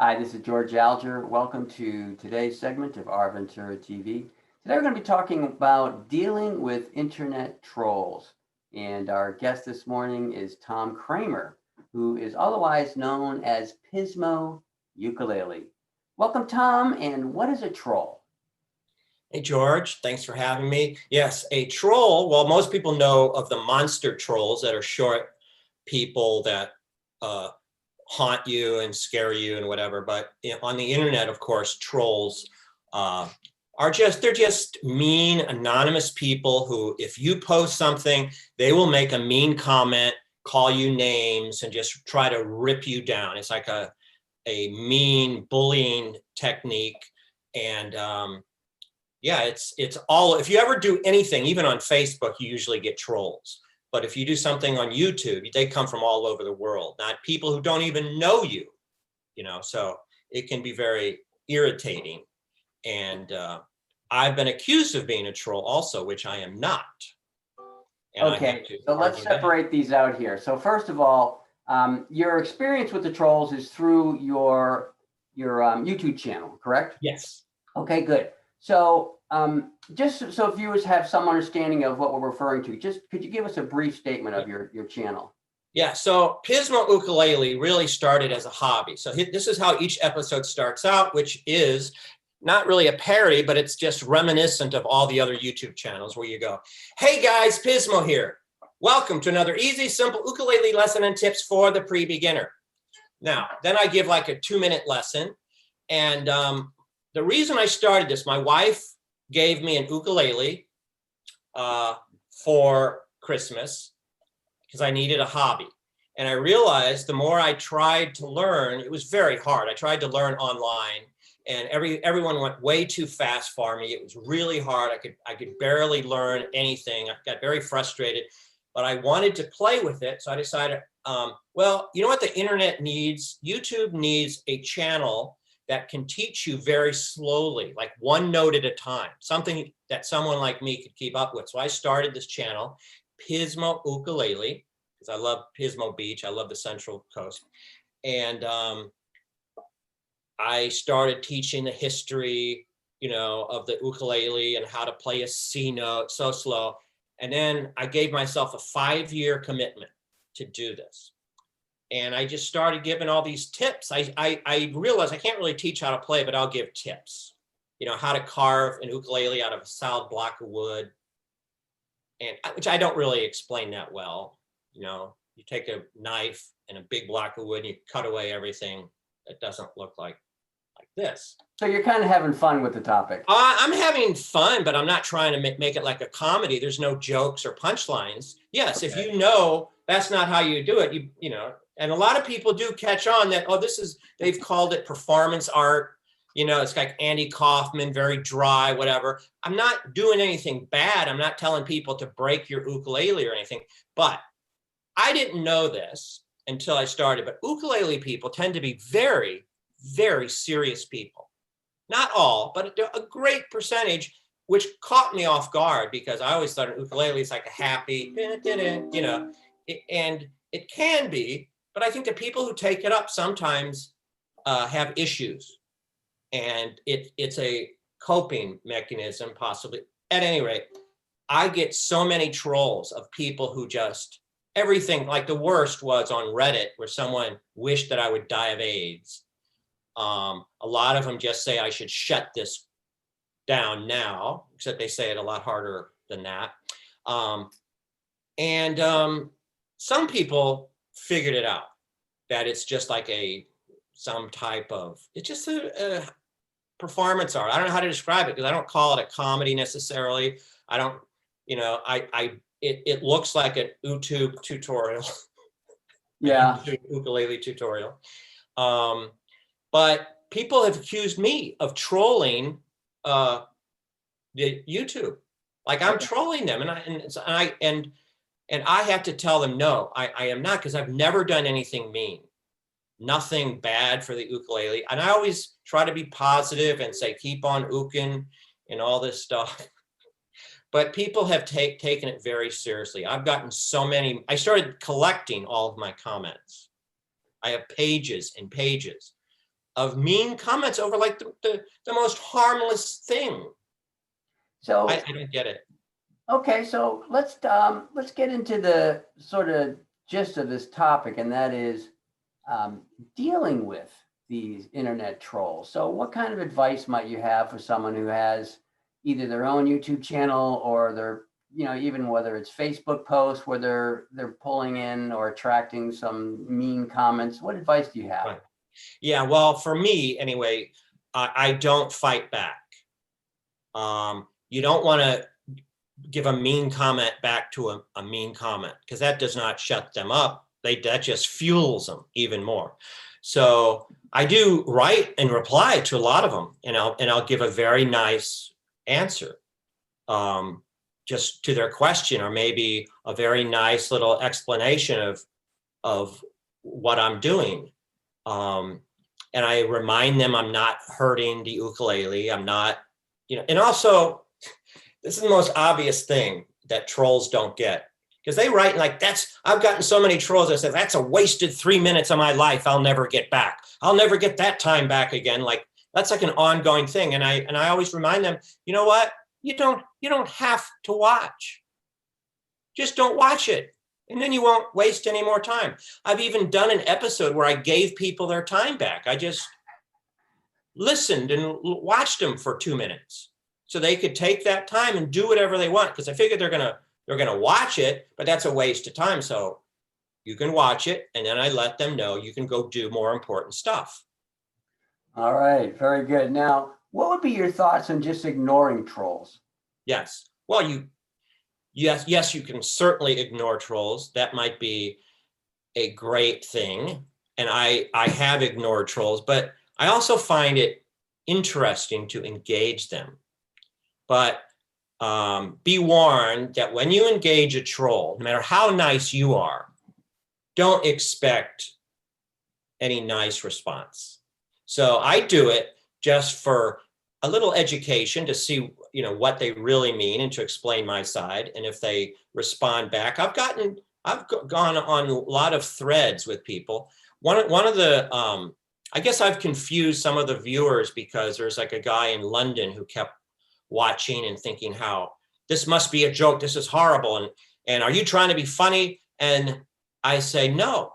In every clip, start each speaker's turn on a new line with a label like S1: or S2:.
S1: Hi, this is George Alger. Welcome to today's segment of Our Ventura TV. Today we're going to be talking about dealing with internet trolls. And our guest this morning is Tom Kramer, who is otherwise known as Pismo Ukulele. Welcome, Tom, and what is a troll?
S2: Hey, George, thanks for having me. Yes, a troll, well, most people know of the monster trolls that are short people that haunt you and scare you and whatever. But on the internet, of course, trolls they're just mean, anonymous people who, if you post something, they will make a mean comment, call you names, and just try to rip you down. It's like a mean bullying technique. And yeah, it's all, if you ever do anything, even on Facebook, you usually get trolls. But if you do something on YouTube, they come from all over the world, not people who don't even know you, so it can be very irritating. And I've been accused of being a troll also, which I am not. And
S1: okay, so let's separate these out here. So first of all, your experience with the trolls is through your YouTube channel, correct?
S2: Yes.
S1: Okay, good. So just so viewers have some understanding of what we're referring to, just could you give us a brief statement of your channel?
S2: Yeah, so Pismo Ukulele really started as a hobby. So this is how each episode starts out, which is not really a parody, but it's just reminiscent of all the other YouTube channels where you go, hey guys, Pismo here. Welcome to another easy, simple ukulele lesson and tips for the pre-beginner. Now, then I give like a 2-minute lesson. And the reason I started this, my wife gave me an ukulele for Christmas because I needed a hobby. And I realized the more I tried to learn, it was very hard. I tried to learn online and everyone went way too fast for me. It was really hard. I could barely learn anything. I got very frustrated, but I wanted to play with it. So I decided, well, you know what the internet needs? YouTube needs a channel that can teach you very slowly, like one note at a time, something that someone like me could keep up with. So I started this channel, Pismo Ukulele, because I love Pismo Beach. I love the Central Coast. And I started teaching the history, of the ukulele and how to play a C note so slow. And then I gave myself a 5-year commitment to do this. And I just started giving all these tips. I realized I can't really teach how to play, but I'll give tips. How to carve an ukulele out of a solid block of wood, and which I don't really explain that well. You take a knife and a big block of wood and you cut away everything that doesn't look like this.
S1: So you're kind of having fun with the topic.
S2: I'm having fun, but I'm not trying to make it like a comedy. There's no jokes or punchlines. Yes, okay. If that's not how you do it, and a lot of people do catch on that, they've called it performance art. It's like Andy Kaufman, very dry, whatever. I'm not doing anything bad. I'm not telling people to break your ukulele or anything, but I didn't know this until I started, but ukulele people tend to be very, very serious people. Not all, but a great percentage, which caught me off guard because I always thought an ukulele is like a happy, and it can be, but I think the people who take it up sometimes have issues, and it's a coping mechanism possibly. At any rate, I get so many trolls of people who just, everything, like the worst was on Reddit where someone wished that I would die of AIDS. A lot of them just say I should shut this down now, except they say it a lot harder than that. Some people figured it out, that it's just like some type of, it's just a performance art. I don't know how to describe it because I don't call it a comedy necessarily. I don't, it looks like an YouTube tutorial.
S1: Yeah.
S2: Ukulele tutorial. But people have accused me of trolling the YouTube. Like I'm trolling them, and I have to tell them no, I am not, because I've never done anything mean, nothing bad for the ukulele, and I always try to be positive and say keep on ukin and all this stuff. But people have taken it very seriously. I've gotten so many. I started collecting all of my comments. I have pages and pages of mean comments over like the most harmless thing.
S1: So
S2: I don't get it.
S1: okay, so let's get into the sort of gist of this topic, and that is dealing with these internet trolls. So what kind of advice might you have for someone who has either their own YouTube channel or their, even whether it's Facebook posts where they're pulling in or attracting some mean comments? What advice do you have?
S2: Right. Yeah, well, for me anyway, I don't fight back. You don't want to give a mean comment back to a mean comment, because that does not shut them up. That just fuels them even more. So I do write and reply to a lot of them, and I'll give a very nice answer, just to their question, or maybe a very nice little explanation of what I'm doing. And I remind them I'm not hurting the ukulele. I'm not, and also, this is the most obvious thing that trolls don't get, because they write like, I've gotten so many trolls that say, that's a wasted 3 minutes of my life I'll never get back. I'll never get that time back again. Like, that's like an ongoing thing. And I always remind them, you know what? You don't have to watch. Just don't watch it. And then you won't waste any more time. I've even done an episode where I gave people their time back. I just listened and watched them for 2 minutes, so they could take that time and do whatever they want. Because I figured they're gonna watch it, but that's a waste of time. So you can watch it, and then I let them know you can go do more important stuff.
S1: All right, very good. Now, what would be your thoughts on just ignoring trolls?
S2: Yes. Well, yes, you can certainly ignore trolls. That might be a great thing. And I have ignored trolls, but I also find it interesting to engage them. But be warned that when you engage a troll, no matter how nice you are, don't expect any nice response. So I do it just for a little education to see, what they really mean, and to explain my side. And if they respond back, I've gone on a lot of threads with people. One of the, I guess I've confused some of the viewers, because there's like a guy in London who kept watching and thinking how this must be a joke. This is horrible. And are you trying to be funny? And I say, no.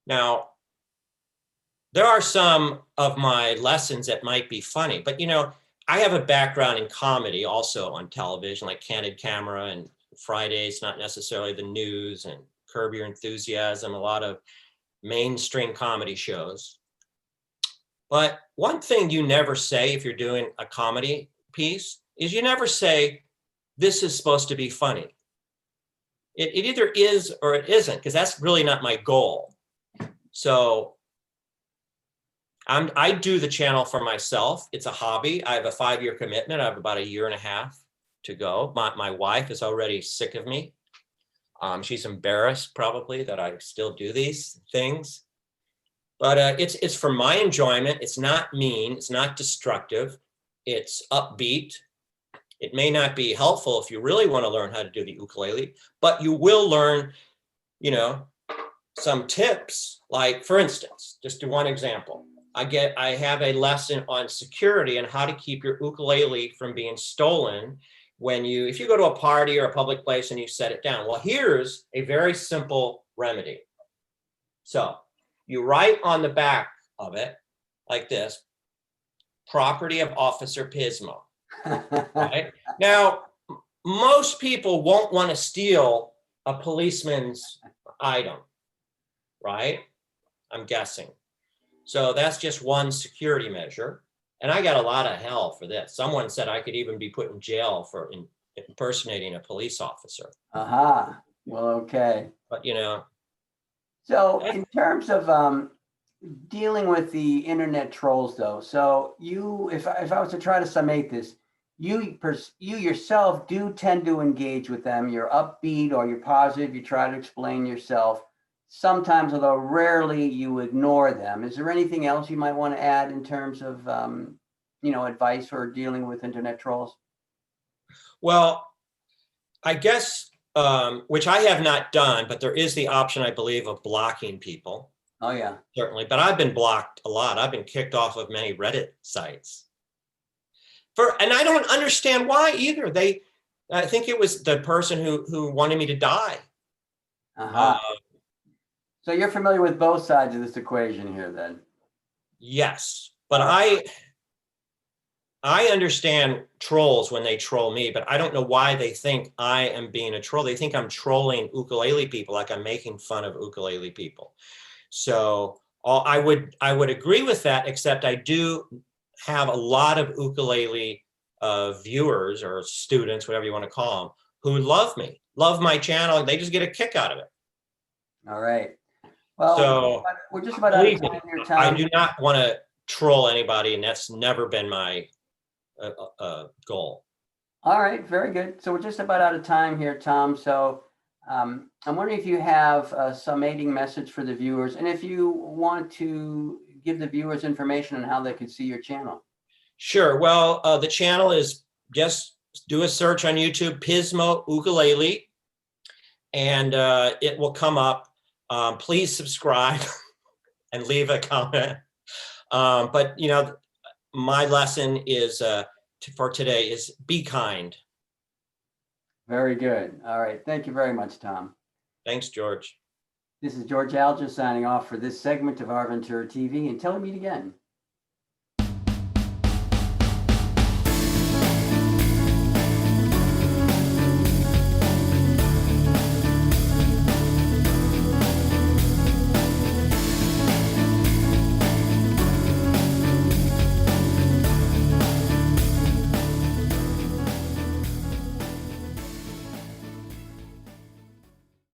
S2: Now, there are some of my lessons that might be funny, but I have a background in comedy also on television, like Candid Camera and Fridays, not necessarily the news, and Curb Your Enthusiasm, a lot of mainstream comedy shows. But one thing you never say if you're doing a comedy piece is you never say, this is supposed to be funny. It either is or it isn't, because that's really not my goal. So I do the channel for myself. It's a hobby. I have a 5-year commitment. I have about 1.5 years to go. My wife is already sick of me. She's embarrassed probably that I still do these things. But it's for my enjoyment. It's not mean. It's not destructive. It's upbeat. It may not be helpful if you really want to learn how to do the ukulele, but you will learn, some tips. Like, for instance, just do one example. I have a lesson on security and how to keep your ukulele from being stolen if you go to a party or a public place and you set it down. Well, here's a very simple remedy. So you write on the back of it like this: property of Officer Pismo. Right? Now, most people won't want to steal a policeman's item, right? I'm guessing. So that's just one security measure. And I got a lot of hell for this. Someone said I could even be put in jail for impersonating a police officer.
S1: Aha. Well, okay.
S2: But
S1: So in terms of dealing with the internet trolls, though, so if I was to try to summate this, you yourself do tend to engage with them. You're upbeat or you're positive. You try to explain yourself. Sometimes, although rarely, you ignore them. Is there anything else you might want to add in terms of advice for dealing with internet trolls?
S2: Well, I guess, which I have not done, but there is the option, I believe, of blocking people.
S1: Oh, yeah.
S2: certainly, but I've been blocked a lot. I've been kicked off of many Reddit sites and I don't understand why either. I think it was the person who wanted me to die.
S1: Uh-huh. So you're familiar with both sides of this equation here then?
S2: Yes, but
S1: All right.
S2: I understand trolls when they troll me, but I don't know why they think I am being a troll. They think I'm trolling ukulele people, like I'm making fun of ukulele people. So I would agree with that, except I do have a lot of ukulele viewers or students, whatever you want to call them, who love me, love my channel. They just get a kick out of it.
S1: All right. Well,
S2: So
S1: we're just about out of
S2: believe
S1: time
S2: me,
S1: here,
S2: I
S1: Tom.
S2: do not want to troll anybody, and that's never been my goal.
S1: All right, very good. So we're just about out of time here, Tom. So I'm wondering if you have some mating message for the viewers, and if you want to give the viewers information on how they can see your channel.
S2: Sure. Well, the channel is, just do a search on YouTube, Pismo Ukulele, and it will come up. Please subscribe and leave a comment. But you know, my lesson is for today is be kind.
S1: Very good. All right. Thank you very much, Tom.
S2: Thanks, George.
S1: This is George Alger signing off for this segment of Our Ventura TV. Until we meet again.